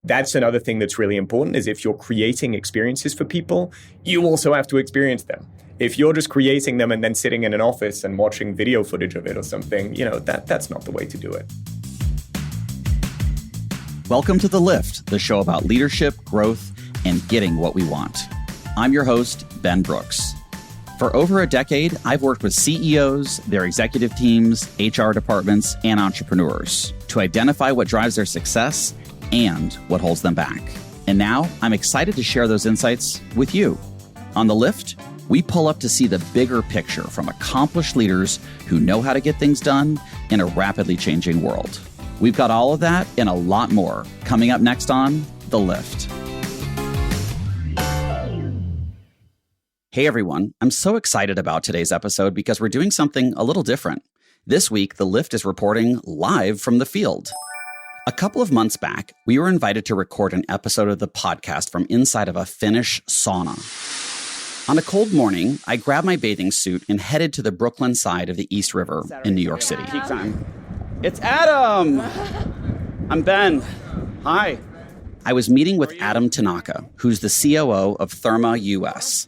That's another thing that's really important is if you're creating experiences for people, you also have to experience them. If you're just creating them and then sitting in an office and watching video footage of it or something, that's not the way to do it. Welcome to The Lift, the show about leadership, growth, and getting what we want. I'm your host, Ben Brooks. For over a decade, I've worked with CEOs, their executive teams, HR departments, and entrepreneurs to identify what drives their success and what holds them back. And now I'm excited to share those insights with you. On The Lift, we pull up to see the bigger picture from accomplished leaders who know how to get things done in a rapidly changing world. We've got all of that and a lot more coming up next on The Lift. Hey everyone, I'm so excited about today's episode because we're doing something a little different. This week, The Lift is reporting live from the field. A couple of months back, we were invited to record an episode of the podcast from inside of a Finnish sauna. On a cold morning, I grabbed my bathing suit and headed to the Brooklyn side of the East River in New York City. Peak time. It's Adam! I'm Ben. Hi. I was meeting with Adam Tanaka, who's the COO of Therme US.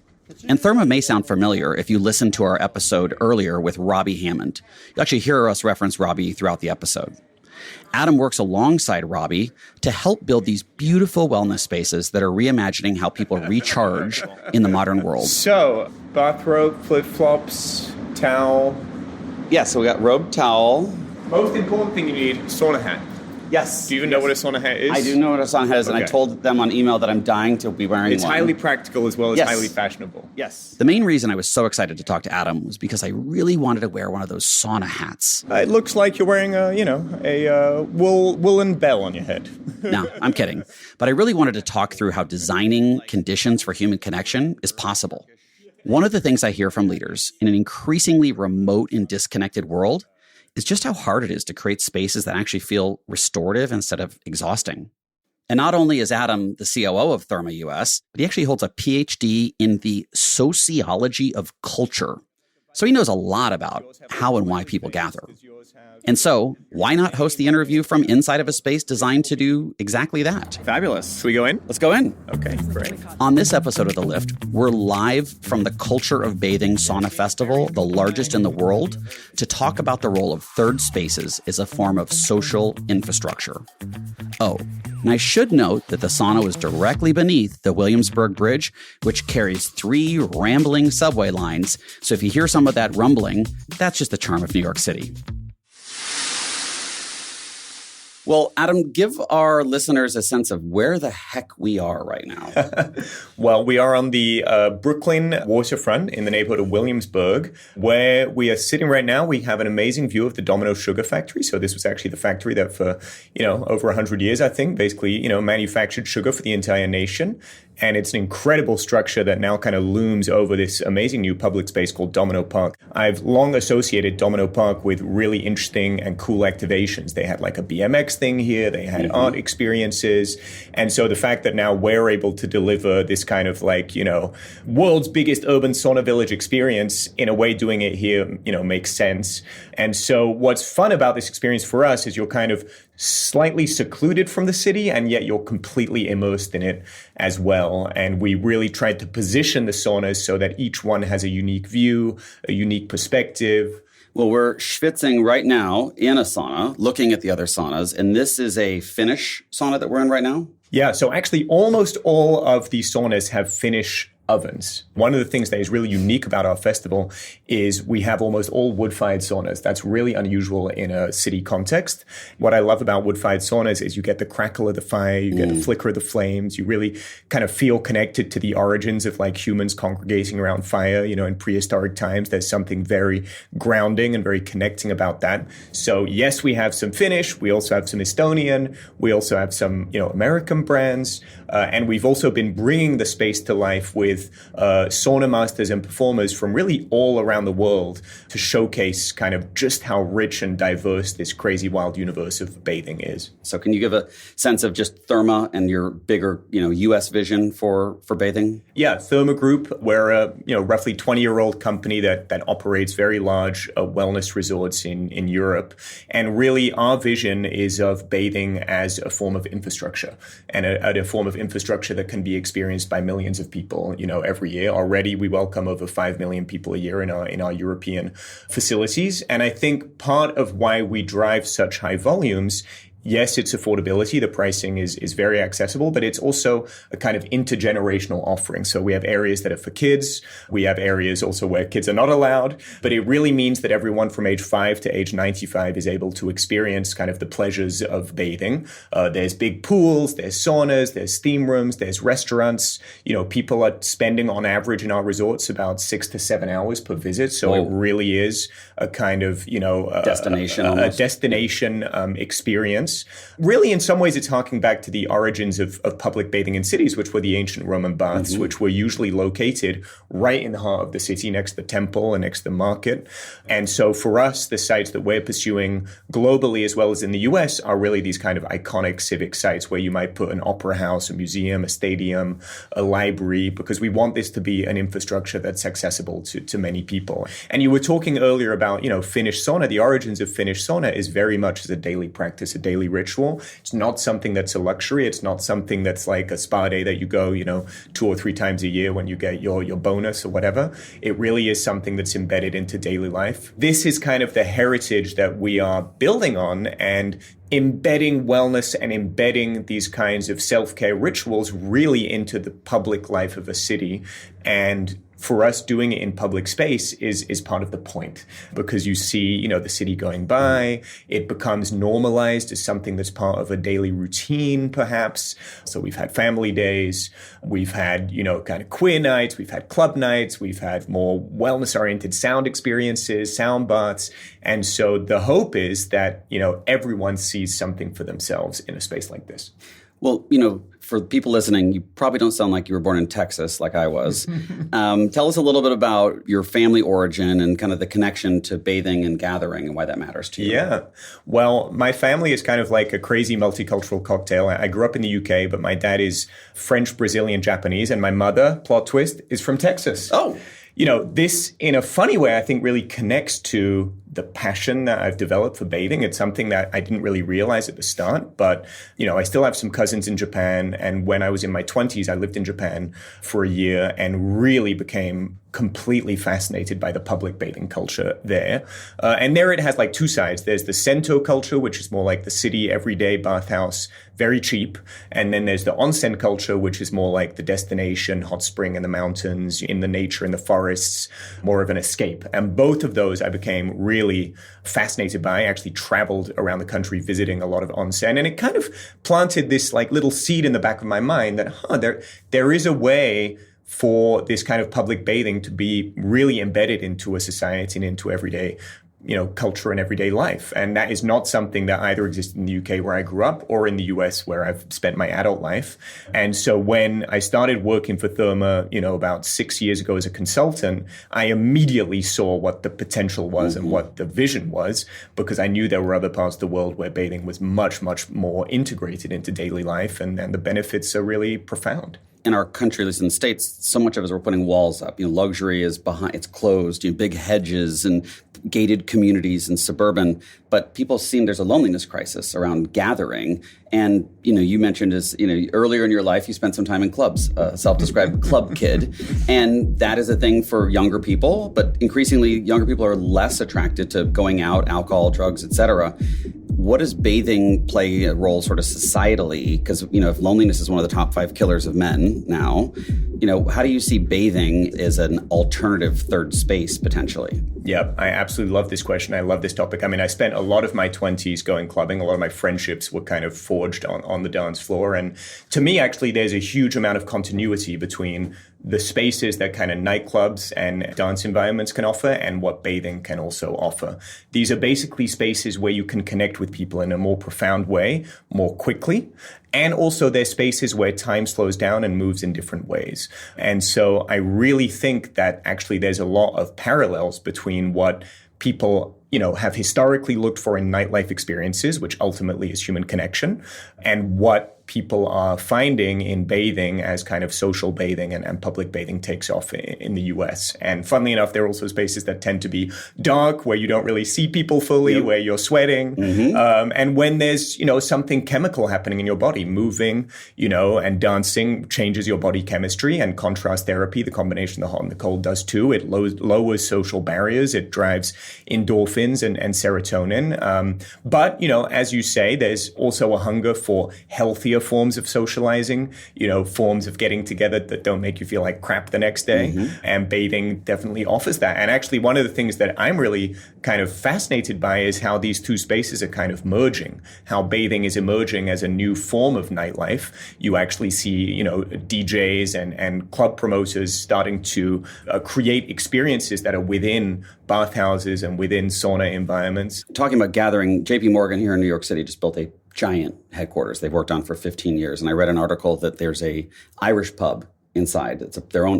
And Therme may sound familiar if you listened to our episode earlier with Robbie Hammond. You'll actually hear us reference Robbie throughout the episode. Adam works alongside Robbie to help build these beautiful wellness spaces that are reimagining how people recharge in the modern world. So, bathrobe, flip-flops, towel. Yeah, so we got robe, towel. Most important thing you need, sauna hat. Yes. Do you even know what a sauna hat is? I do know what a sauna hat is, and I Okay. told them on email that I'm dying to be wearing It's one. highly practical as well as Yes. highly fashionable. Yes. The main reason I was so excited to talk to Adam was because I really wanted to wear one of those sauna hats. It looks like you're wearing a woolen bell on your head. No, I'm kidding. But I really wanted to talk through how designing conditions for human connection is possible. One of the things I hear from leaders in an increasingly remote and disconnected world is just how hard it is to create spaces that actually feel restorative instead of exhausting. And not only is Adam the COO of Therme US, but he actually holds a PhD in the sociology of culture. So he knows a lot about how and why people gather. And so, why not host the interview from inside of a space designed to do exactly that? Fabulous. Should we go in? Let's go in. Okay, great. On this episode of The Lift, we're live from the Culture of Bathing Sauna Festival, the largest in the world, to talk about the role of third spaces as a form of social infrastructure. Oh, and I should note that the sauna was directly beneath the Williamsburg Bridge, which carries 3 rambling subway lines. So if you hear some of that rumbling, that's just the charm of New York City. Well, Adam, give our listeners a sense of where the heck we are right now. Well, we are on the Brooklyn waterfront in the neighborhood of Williamsburg, where we are sitting right now. We have an amazing view of the Domino Sugar Factory. So this was actually the factory that for, over 100 years, I think, basically, manufactured sugar for the entire nation. And it's an incredible structure that now kind of looms over this amazing new public space called Domino Park. I've long associated Domino Park with really interesting and cool activations. They had like a BMX thing here. They had art experiences. And so the fact that now we're able to deliver this kind of world's biggest urban sauna village experience in a way doing it here, makes sense. And so what's fun about this experience for us is you're kind of slightly secluded from the city, and yet you're completely immersed in it as well. And we really tried to position the saunas so that each one has a unique view, a unique perspective. Well, we're schwitzing right now in a sauna, looking at the other saunas. And this is a Finnish sauna that we're in right now? Yeah, so actually almost all of these saunas have Finnish ovens. One of the things that is really unique about our festival is we have almost all wood-fired saunas. That's really unusual in a city context. What I love about wood-fired saunas is you get the crackle of the fire, you get the flicker of the flames, you really kind of feel connected to the origins of humans congregating around fire, in prehistoric times. There's something very grounding and very connecting about that. So yes, we have some Finnish, we also have some Estonian, we also have some, American brands, and we've also been bringing the space to life with with sauna masters and performers from really all around the world to showcase kind of just how rich and diverse this crazy wild universe of bathing is. So can you give a sense of just Therme and your bigger, U.S. vision for bathing? Yeah, Therme Group, we're a roughly 20-year-old company that operates very large wellness resorts in Europe. And really our vision is of bathing as a form of infrastructure and a form of infrastructure that can be experienced by millions of people, every year. Already we welcome over 5 million people a year in our European facilities. And I think part of why we drive such high volumes, yes, it's affordability. The pricing is very accessible, but it's also a kind of intergenerational offering. So we have areas that are for kids. We have areas also where kids are not allowed. But it really means that everyone from age 5 to age 95 is able to experience kind of the pleasures of bathing. There's big pools, there's saunas, there's steam rooms, there's restaurants. People are spending on average in our resorts about 6 to 7 hours per visit. So It really is a kind of, destination a destination experience. Really, in some ways, it's harking back to the origins of public bathing in cities, which were the ancient Roman baths, which were usually located right in the heart of the city, next to the temple and next to the market. And so for us, the sites that we're pursuing globally as well as in the US are really these kind of iconic civic sites where you might put an opera house, a museum, a stadium, a library, because we want this to be an infrastructure that's accessible to many people. And you were talking earlier about, Finnish sauna. The origins of Finnish sauna is very much as a daily practice, a daily ritual. It's not something that's a luxury. It's not something that's like a spa day that you go, 2 or 3 times a year when you get your bonus or whatever. It really is something that's embedded into daily life. This is kind of the heritage that we are building on, and embedding wellness and embedding these kinds of self-care rituals really into the public life of a city. And for us, doing it in public space is part of the point, because you see, the city going by, it becomes normalized as something that's part of a daily routine, perhaps. So we've had family days, we've had, kind of queer nights, we've had club nights, we've had more wellness-oriented sound experiences, sound baths. And so the hope is that, everyone sees something for themselves in a space like this. Well, for people listening, you probably don't sound like you were born in Texas like I was. Tell us a little bit about your family origin and kind of the connection to bathing and gathering and why that matters to you. Yeah. Well, my family is kind of like a crazy multicultural cocktail. I grew up in the UK, but my dad is French, Brazilian, Japanese, and my mother, plot twist, is from Texas. Oh. This, in a funny way, I think really connects to the passion that I've developed for bathing. It's something that I didn't really realize at the start, but, I still have some cousins in Japan. And when I was in my 20s, I lived in Japan for a year and really became completely fascinated by the public bathing culture there. And there it has like 2 sides. There's the Sento culture, which is more like the city, everyday bathhouse, very cheap. And then there's the onsen culture, which is more like the destination, hot spring in the mountains, in the nature, in the forests, more of an escape. And both of those I became really fascinated by. I actually traveled around the country visiting a lot of onsen. And it kind of planted this like little seed in the back of my mind that, there is a way for this kind of public bathing to be really embedded into a society and into everyday, culture and everyday life. And that is not something that either existed in the UK where I grew up or in the US where I've spent my adult life. And so when I started working for Therme, about 6 years ago as a consultant, I immediately saw what the potential was and what the vision was, because I knew there were other parts of the world where bathing was much, much more integrated into daily life, and the benefits are really profound. In our country, at least in the States, so much of us, we're putting walls up. Luxury is behind, it's closed, big hedges and gated communities and suburban. But people seem there's a loneliness crisis around gathering. And, you mentioned earlier in your life, you spent some time in clubs, self-described club kid. And that is a thing for younger people. But increasingly, younger people are less attracted to going out, alcohol, drugs, et cetera. What does bathing play a role sort of societally? Because, if loneliness is one of the top 5 killers of men now, how do you see bathing as an alternative third space potentially? Yeah, I absolutely love this question. I love this topic. I spent a lot of my 20s going clubbing. A lot of my friendships were kind of forged on the dance floor. And to me, actually, there's a huge amount of continuity between the spaces that kind of nightclubs and dance environments can offer and what bathing can also offer. These are basically spaces where you can connect with people in a more profound way, more quickly. And also they're spaces where time slows down and moves in different ways. And so I really think that actually there's a lot of parallels between what people have historically looked for in nightlife experiences, which ultimately is human connection, and what people are finding in bathing as kind of social bathing and public bathing takes off in the US. And funnily enough, there are also spaces that tend to be dark, where you don't really see people fully, where you're sweating. And when there's, something chemical happening in your body, moving, and dancing changes your body chemistry, and contrast therapy, the combination of the hot and the cold does too. It lowers social barriers. It drives endorphins and serotonin. But, as you say, there's also a hunger for healthier forms of socializing, forms of getting together that don't make you feel like crap the next day. And bathing definitely offers that. And actually, one of the things that I'm really kind of fascinated by is how these two spaces are kind of merging, how bathing is emerging as a new form of nightlife. You actually see, DJs and club promoters starting to create experiences that are within bathhouses and within sauna environments. Talking about gathering, JP Morgan here in New York City just built a giant headquarters they've worked on for 15 years. And I read an article that there's a Irish pub inside. It's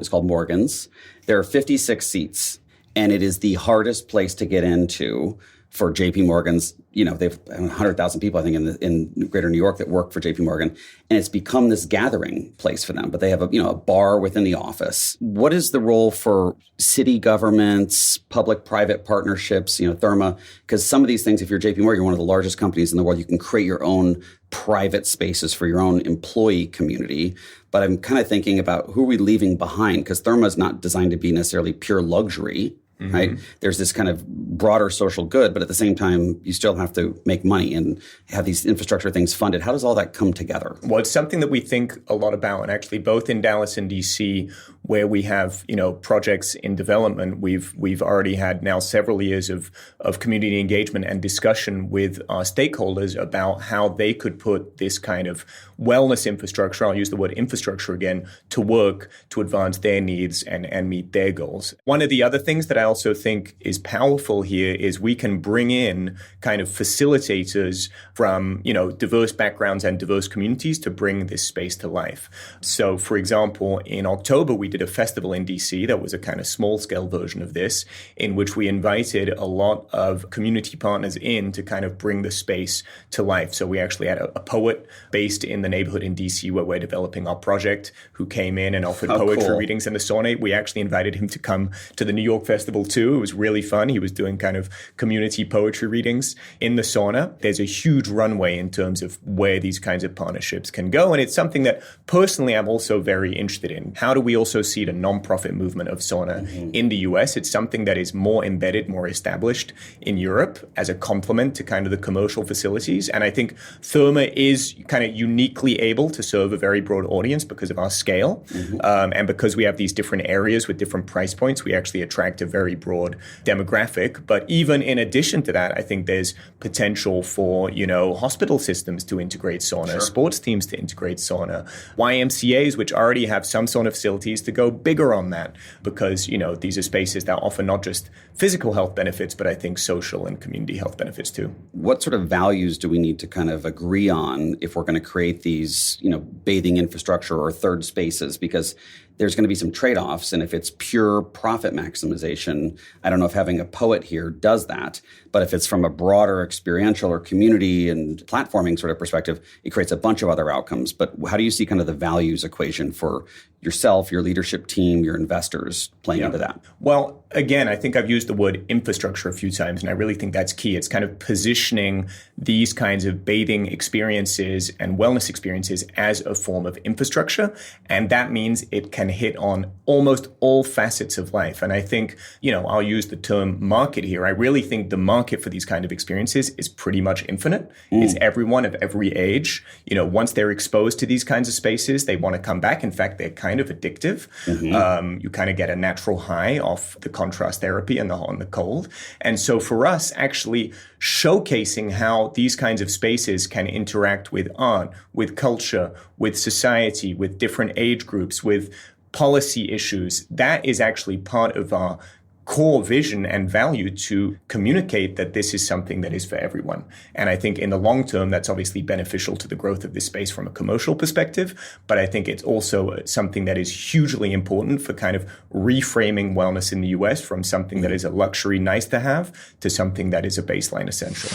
called Morgan's. There are 56 seats, and it is the hardest place to get into for JP Morgan's. They've 100,000 people, I think, in greater New York that work for JP Morgan. And it's become this gathering place for them. But they have a bar within the office. What is the role for city governments, public-private partnerships, Therme? Because some of these things, if you're JP Morgan, you're one of the largest companies in the world, you can create your own private spaces for your own employee community. But I'm kind of thinking about who are we leaving behind? Because Therme is not designed to be necessarily pure luxury. Right? There's this kind of broader social good, but at the same time, you still have to make money and have these infrastructure things funded. How does all that come together? Well, it's something that we think a lot about. And actually, both in Dallas and DC, where we have, projects in development, we've already had now several years of community engagement and discussion with our stakeholders about how they could put this kind of wellness infrastructure, I'll use the word infrastructure again, to work to advance their needs and meet their goals. One of the other things that I also think is powerful here is we can bring in kind of facilitators from, diverse backgrounds and diverse communities to bring this space to life. So, for example, in October, we did a festival in DC that was a kind of small scale version of this, in which we invited a lot of community partners in to kind of bring the space to life. So we actually had a poet based in the neighborhood in DC where we're developing our project who came in and offered poetry readings in the sauna. We actually invited him to come to the New York Festival too. It was really fun. He was doing kind of community poetry readings in the sauna. There's a huge runway in terms of where these kinds of partnerships can go. And it's something that personally I'm also very interested in. How do we also see the nonprofit movement of sauna in the US? It's something that is more embedded, more established in Europe as a complement to kind of the commercial facilities. And I think Therme is kind of uniquely able to serve a very broad audience because of our scale. And because we have these different areas with different price points, we actually attract a very broad demographic. But even in addition to that, I think there's potential for, hospital systems to integrate sauna, sports teams to integrate sauna, YMCAs, which already have some sauna facilities, to go bigger on that because, these are spaces that offer not just physical health benefits, but I think social and community health benefits too. What sort of values do we need to kind of agree on if we're going to create these, bathing infrastructure or third spaces? Because there's going to be some trade-offs. And if it's pure profit maximization, I don't know if having a poet here does that. But if it's from a broader experiential or community and platforming sort of perspective, it creates a bunch of other outcomes. But how do you see kind of the values equation for yourself, your leadership team, your investors playing into that? Well, again, I think I've used the word infrastructure a few times, and I really think that's key. It's kind of positioning these kinds of bathing experiences and wellness experiences as a form of infrastructure. And that means it can hit on almost all facets of life. And I think, I'll use the term market here. I really think the market for these kind of experiences is pretty much infinite. It's everyone of every age. Once they're exposed to these kinds of spaces, they want to come back. In fact, they're kind of addictive. You kind of get a natural high off the contrast therapy and the hot and the cold. And so for us, actually showcasing how these kinds of spaces can interact with art, with culture, with society, with different age groups, with policy issues, that is actually part of our core vision and value to communicate that this is something that is for everyone. And I think in the long term, that's obviously beneficial to the growth of this space from a commercial perspective. But I think it's also something that is hugely important for kind of reframing wellness in the US from something that is a luxury nice to have to something that is a baseline essential.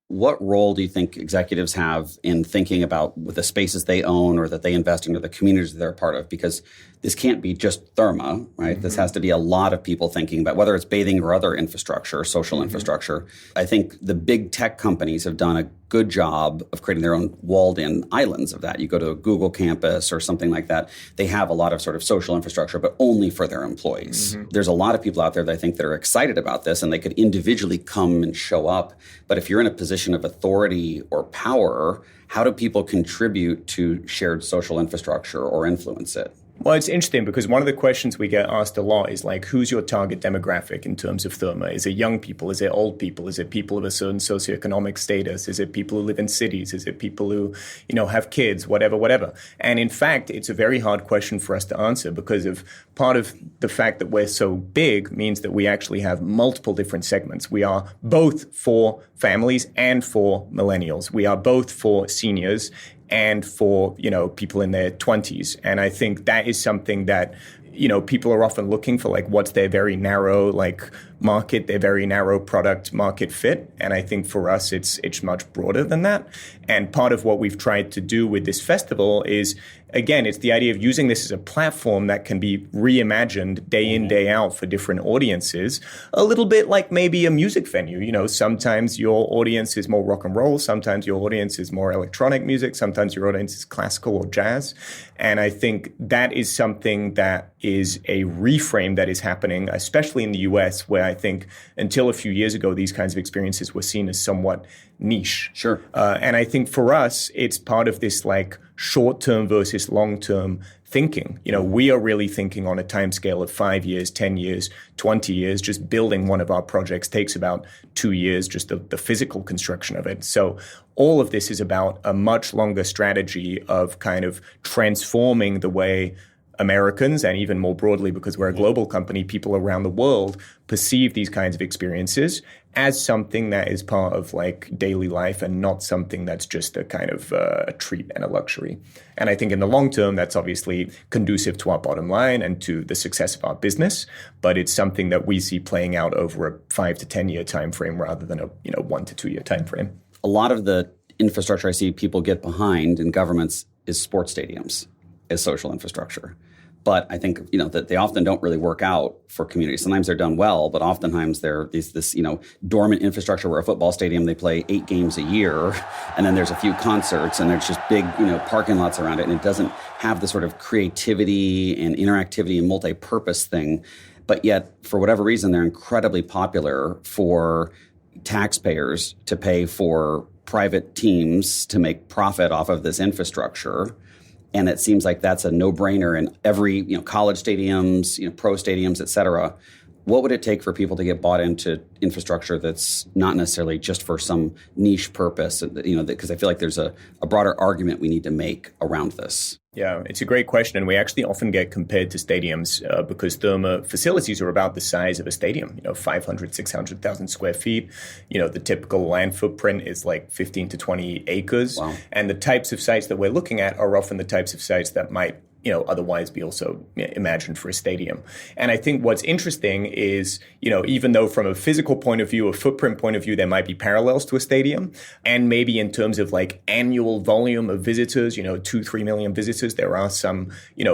What role do you think executives have in thinking about the spaces they own or that they invest in or the communities they're a part of? Because this can't be just Therme, right? Mm-hmm. This has to be a lot of people thinking about whether it's bathing or other infrastructure, social infrastructure. I think the big tech companies have done a good job of creating their own walled-in islands of that. You go to a Google campus or something like that, they have a lot of sort of social infrastructure, but only for their employees. Mm-hmm. There's a lot of people out there that I think that are excited about this and they could individually come and show up. But if you're in a position of authority or power, how do people contribute to shared social infrastructure or influence it? Well, it's interesting because one of the questions we get asked a lot is like, who's your target demographic in terms of Therme? Is it young people? Is it old people? Is it people of a certain socioeconomic status? Is it people who live in cities? Is it people who, have kids, whatever? And in fact, it's a very hard question for us to answer because of part of the fact that we're so big means that we actually have multiple different segments. We are both for families and for millennials. We are both for seniors and for, people in their 20s. And I think that is something that, people are often looking for, like, what's their very narrow, market, their very narrow product market fit. And I think for us, it's much broader than that. And part of what we've tried to do with this festival is, again, it's the idea of using this as a platform that can be reimagined day in, day out for different audiences, a little bit like maybe a music venue. Sometimes your audience is more rock and roll. Sometimes your audience is more electronic music. Sometimes your audience is classical or jazz. And I think that is something that is a reframe that is happening, especially in the US, where I think until a few years ago, these kinds of experiences were seen as somewhat niche. Sure. And I think for us, it's part of this short-term versus long-term thinking. We are really thinking on a time scale of 5 years, 10 years, 20 years. Just building one of our projects takes about 2 years, just the physical construction of it. So all of this is about a much longer strategy of kind of transforming the way Americans, and even more broadly, because we're a global company, people around the world perceive these kinds of experiences as something that is part of daily life and not something that's just a kind of a treat and a luxury. And I think in the long term, that's obviously conducive to our bottom line and to the success of our business. But it's something that we see playing out over a 5 to 10 year time frame rather than a 1 to 2 year time frame. A lot of the infrastructure I see people get behind in governments is sports stadiums as social infrastructure. But I think, that they often don't really work out for communities. Sometimes they're done well, but oftentimes they're this dormant infrastructure where a football stadium, they play 8 games a year, and then there's a few concerts, and there's just big, parking lots around it, and it doesn't have the sort of creativity and interactivity and multi-purpose thing. But yet, for whatever reason, they're incredibly popular for taxpayers to pay for private teams to make profit off of this infrastructure. And it seems like that's a no-brainer in every, college stadiums, pro stadiums, et cetera. What would it take for people to get bought into infrastructure that's not necessarily just for some niche purpose? Because I feel like there's a broader argument we need to make around this. Yeah, it's a great question. And we actually often get compared to stadiums because Therme facilities are about the size of a stadium, 500, 600,000 square feet. The typical land footprint is 15 to 20 acres. Wow. And the types of sites that we're looking at are often the types of sites that might otherwise be also imagined for a stadium. And I think what's interesting is, even though from a physical point of view, a footprint point of view, there might be parallels to a stadium. And maybe in terms of annual volume of visitors, 2-3 million visitors, there are some,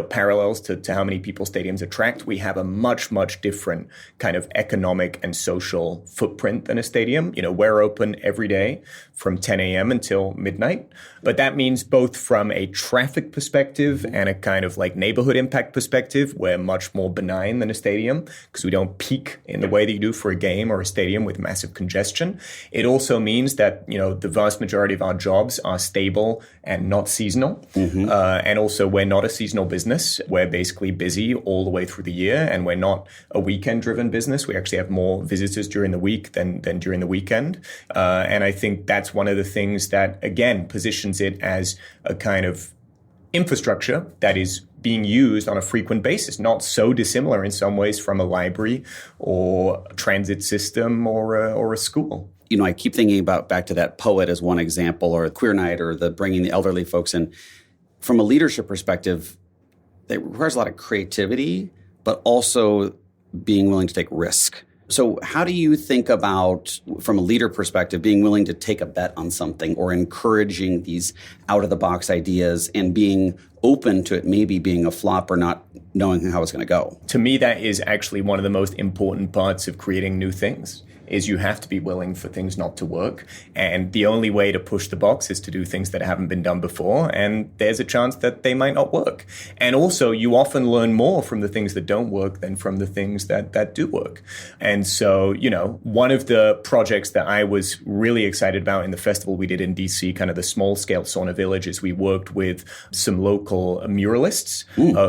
parallels to how many people stadiums attract. We have a much, much different kind of economic and social footprint than a stadium. We're open every day from 10 a.m. until midnight. But that means both from a traffic perspective and a kind of neighborhood impact perspective, we're much more benign than a stadium because we don't peak in the way that you do for a game or a stadium with massive congestion. It also means that, the vast majority of our jobs are stable and not seasonal. Mm-hmm. And also we're not a seasonal business. We're basically busy all the way through the year, and we're not a weekend-driven business. We actually have more visitors during the week than during the weekend. And I think that's one of the things that, again, positions it as a kind of infrastructure that is being used on a frequent basis, not so dissimilar in some ways from a library or a transit system or a school. I keep thinking about back to that poet as one example, or Queer Night, or the bringing the elderly folks in. From a leadership perspective, it requires a lot of creativity, but also being willing to take risk. So how do you think about, from a leader perspective, being willing to take a bet on something or encouraging these out-of-the-box ideas and being open to it maybe being a flop or not knowing how it's going to go? To me, that is actually one of the most important parts of creating new things. Is you have to be willing for things not to work. And the only way to push the box is to do things that haven't been done before. And there's a chance that they might not work. And also, you often learn more from the things that don't work than from the things that do work. And so, one of the projects that I was really excited about in the festival we did in DC, kind of the small scale sauna village, is we worked with some local muralists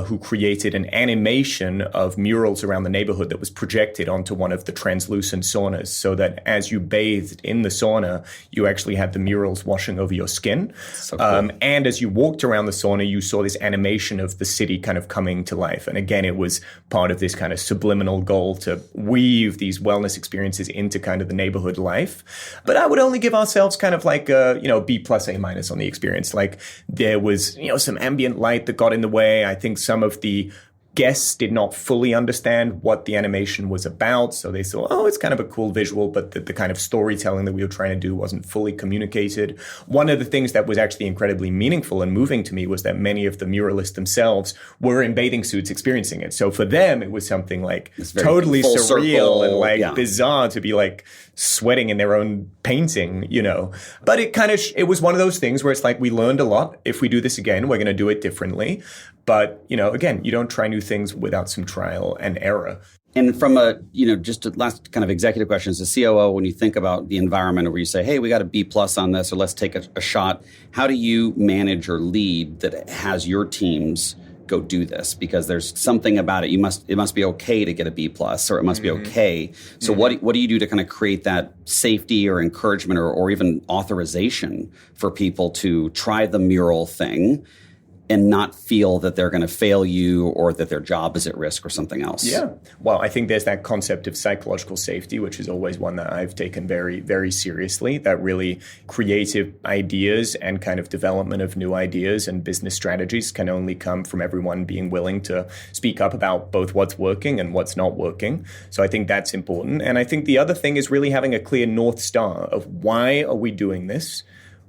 who created an animation of murals around the neighborhood that was projected onto one of the translucent saunas, so that as you bathed in the sauna, you actually had the murals washing over your skin. So cool. And as you walked around the sauna, you saw this animation of the city kind of coming to life. And again, it was part of this kind of subliminal goal to weave these wellness experiences into kind of the neighborhood life. But I would only give ourselves kind of like a, B plus A minus on the experience. Like there was, some ambient light that got in the way. I think some of the guests did not fully understand what the animation was about. So they thought, it's kind of a cool visual, but the kind of storytelling that we were trying to do wasn't fully communicated. One of the things that was actually incredibly meaningful and moving to me was that many of the muralists themselves were in bathing suits experiencing it. So for them, it was something like totally surreal and bizarre to be like sweating in their own painting, But it was one of those things where it's like, we learned a lot. If we do this again, we're going to do it differently. But, again, you don't try new things without some trial and error. And from just a last kind of executive question, as a COO, when you think about the environment where you say, hey, we got a B plus on this, or let's take a shot, how do you manage or lead that has your teams go do this? Because there's something about it. It must be okay to get a B plus, or it must be okay. So what do you do to kind of create that safety or encouragement or even authorization for people to try the mural thing and not feel that they're going to fail you or that their job is at risk or something else? Yeah. Well, I think there's that concept of psychological safety, which is always one that I've taken very, very seriously, that really creative ideas and kind of development of new ideas and business strategies can only come from everyone being willing to speak up about both what's working and what's not working. So I think that's important. And I think the other thing is really having a clear North Star of why are we doing this?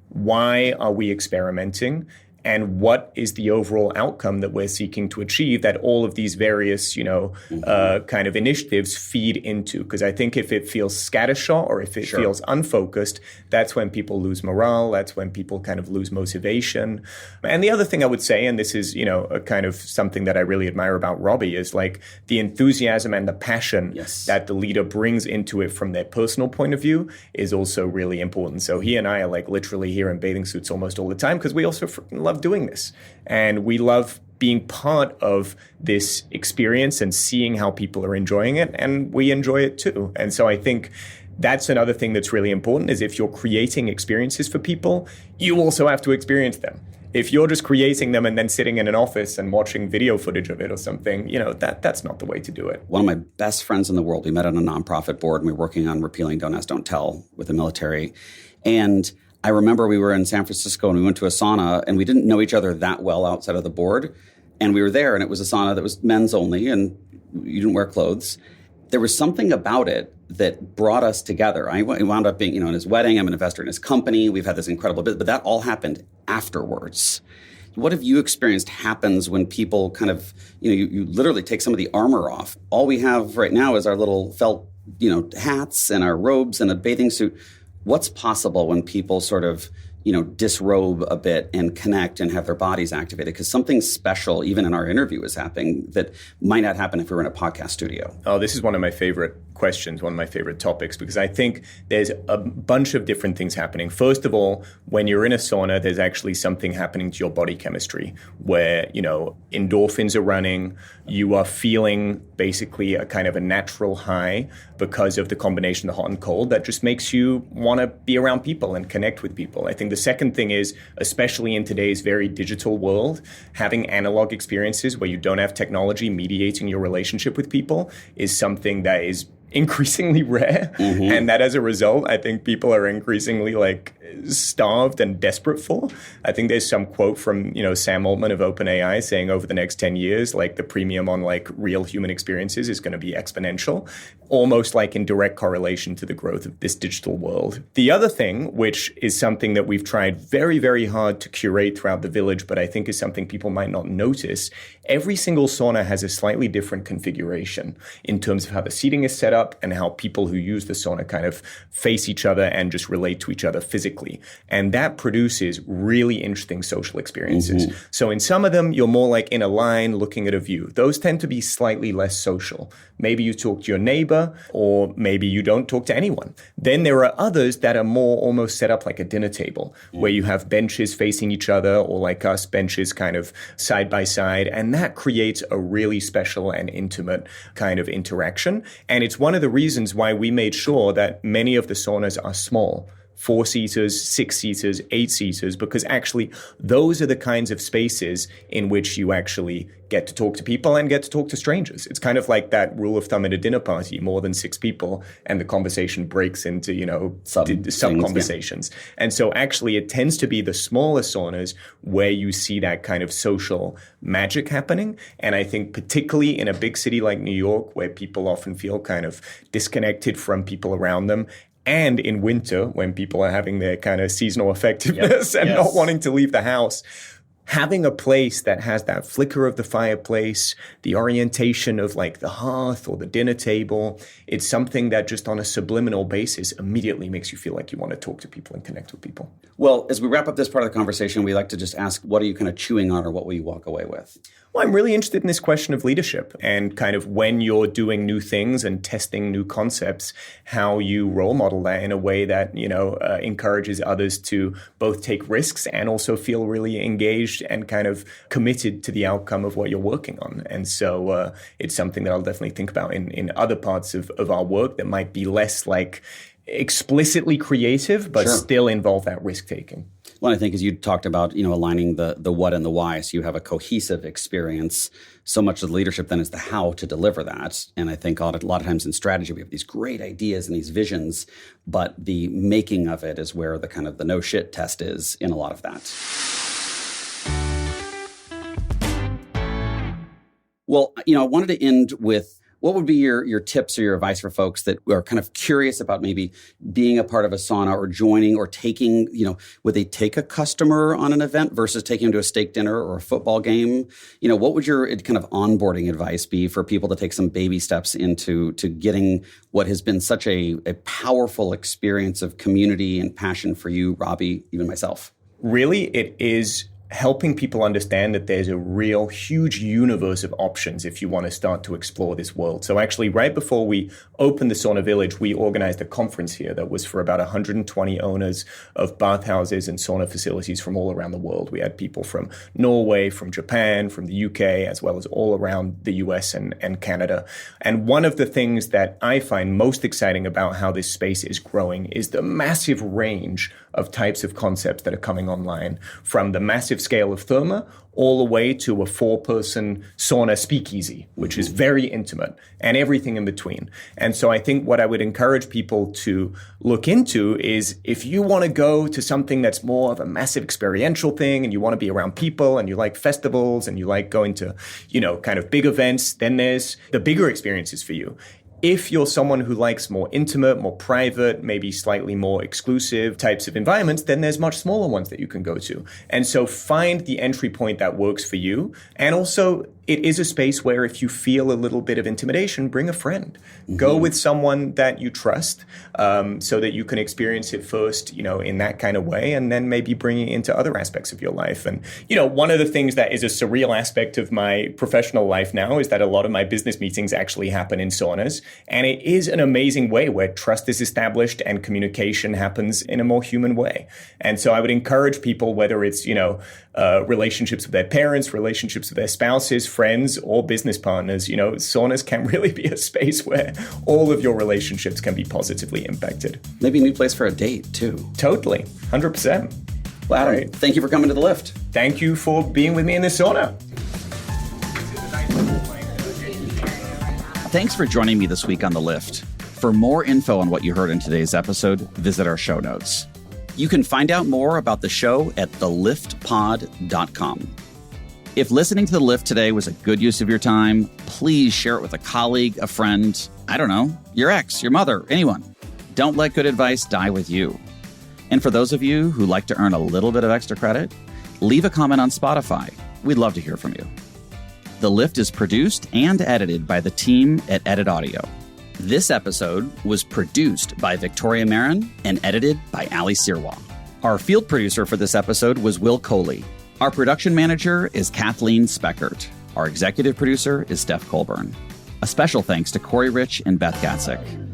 Why are we experimenting? And what is the overall outcome that we're seeking to achieve that all of these various, kind of initiatives feed into? Because I think if it feels scattershot or if it feels unfocused, that's when people lose morale. That's when people kind of lose motivation. And the other thing I would say, and this is, a kind of something that I really admire about Robbie, is like the enthusiasm and the passion that the leader brings into it from their personal point of view is also really important. So he and I are like literally here in bathing suits almost all the time because we also love doing this. And we love being part of this experience and seeing how people are enjoying it. And we enjoy it too. And so I think that's another thing that's really important is if you're creating experiences for people, you also have to experience them. If you're just creating them and then sitting in an office and watching video footage of it or something, that's not the way to do it. One of my best friends in the world, we met on a nonprofit board and we were working on repealing Don't Ask, Don't Tell with the military. And I remember we were in San Francisco and we went to a sauna and we didn't know each other that well outside of the board. And we were there and it was a sauna that was men's only and you didn't wear clothes. There was something about it that brought us together. I wound up being, in his wedding. I'm an investor in his company. We've had this incredible bit, but that all happened afterwards. What have you experienced happens when people kind of, you literally take some of the armor off? All we have right now is our little felt, hats and our robes and a bathing suit. What's possible when people sort of, disrobe a bit and connect and have their bodies activated? Because something special, even in our interview, is happening that might not happen if we were in a podcast studio. Oh, this is one of my favorite questions, one of my favorite topics, because I think there's a bunch of different things happening. First of all, when you're in a sauna, there's actually something happening to your body chemistry where, endorphins are running. You are feeling basically a kind of a natural high because of the combination of the hot and cold that just makes you want to be around people and connect with people. I think the second thing is, especially in today's very digital world, having analog experiences where you don't have technology mediating your relationship with people is something that is increasingly rare. Mm-hmm. And that as a result, I think people are increasingly starved and desperate for. I think there's some quote from, Sam Altman of OpenAI saying over the next 10 years, the premium on real human experiences is going to be exponential, almost in direct correlation to the growth of this digital world. The other thing, which is something that we've tried very, very hard to curate throughout the village, but I think is something people might not notice, every single sauna has a slightly different configuration in terms of how the seating is set up and how people who use the sauna kind of face each other and just relate to each other physically. And that produces really interesting social experiences. Mm-hmm. So in some of them, you're more in a line looking at a view. Those tend to be slightly less social. Maybe you talk to your neighbor, or maybe you don't talk to anyone. Then there are others that are more almost set up like a dinner table, where you have benches facing each other, or like us, benches kind of side by side. And that creates a really special and intimate kind of interaction. And it's one of the reasons why we made sure that many of the saunas are small. 4-seaters, 6-seaters, 8-seaters, because actually those are the kinds of spaces in which you actually get to talk to people and get to talk to strangers. It's kind of like that rule of thumb at a dinner party, more than 6 people, and the conversation breaks into, sub-conversations. Yeah. And so actually it tends to be the smaller saunas where you see that kind of social magic happening. And I think particularly in a big city like New York, where people often feel kind of disconnected from people around them, and in winter, when people are having their kind of seasonal effectiveness and not wanting to leave the house, having a place that has that flicker of the fireplace, the orientation of the hearth or the dinner table, it's something that just on a subliminal basis immediately makes you feel like you want to talk to people and connect with people. Well, as we wrap up this part of the conversation, we like to just ask, what are you kind of chewing on, or what will you walk away with? Well, I'm really interested in this question of leadership and kind of when you're doing new things and testing new concepts, how you role model that in a way that, encourages others to both take risks and also feel really engaged and kind of committed to the outcome of what you're working on. And so it's something that I'll definitely think about in other parts of our work that might be less explicitly creative, but still involve that risk taking. Well, I think as you talked about, aligning the what and the why, so you have a cohesive experience. So much of the leadership then is the how to deliver that. And I think a lot of times in strategy, we have these great ideas and these visions, but the making of it is where the kind of the no shit test is in a lot of that. Well, I wanted to end with, what would be your tips or your advice for folks that are kind of curious about maybe being a part of a sauna or joining or taking, would they take a customer on an event versus taking them to a steak dinner or a football game? What would your kind of onboarding advice be for people to take some baby steps into getting what has been such a powerful experience of community and passion for you, Robbie, even myself? Really, it is helping people understand that there's a real huge universe of options if you want to start to explore this world. So actually, right before we opened the Sauna Village, we organized a conference here that was for about 120 owners of bathhouses and sauna facilities from all around the world. We had people from Norway, from Japan, from the UK, as well as all around the US and Canada. And one of the things that I find most exciting about how this space is growing is the massive range of types of concepts that are coming online, from the massive scale of Therme all the way to a 4-person sauna speakeasy, which is very intimate, and everything in between. And so I think what I would encourage people to look into is, if you want to go to something that's more of a massive experiential thing and you want to be around people and you like festivals and you like going to, kind of big events, then there's the bigger experiences for you. If you're someone who likes more intimate, more private, maybe slightly more exclusive types of environments, then there's much smaller ones that you can go to. And so find the entry point that works for you. And also, it is a space where if you feel a little bit of intimidation, bring a friend. Go with someone that you trust so that you can experience it first, in that kind of way, and then maybe bring it into other aspects of your life. And, one of the things that is a surreal aspect of my professional life now is that a lot of my business meetings actually happen in saunas. And it is an amazing way where trust is established and communication happens in a more human way. And so I would encourage people, whether it's, relationships with their parents, relationships with their spouses, friends, or business partners, saunas can really be a space where all of your relationships can be positively impacted. Maybe a new place for a date, too. Totally. 100%. Well, Adam, thank you for coming to the Lift. Thank you for being with me in the sauna. Thanks for joining me this week on The Lift. For more info on what you heard in today's episode, visit our show notes. You can find out more about the show at theliftpod.com. If listening to The Lift today was a good use of your time, please share it with a colleague, a friend, I don't know, your ex, your mother, anyone. Don't let good advice die with you. And for those of you who like to earn a little bit of extra credit, leave a comment on Spotify. We'd love to hear from you. The Lift is produced and edited by the team at Edit Audio. This episode was produced by Victoria Marin and edited by Ali Sirwa. Our field producer for this episode was Will Coley. Our production manager is Kathleen Speckert. Our executive producer is Steph Colburn. A special thanks to Corey Rich and Beth Gatzik.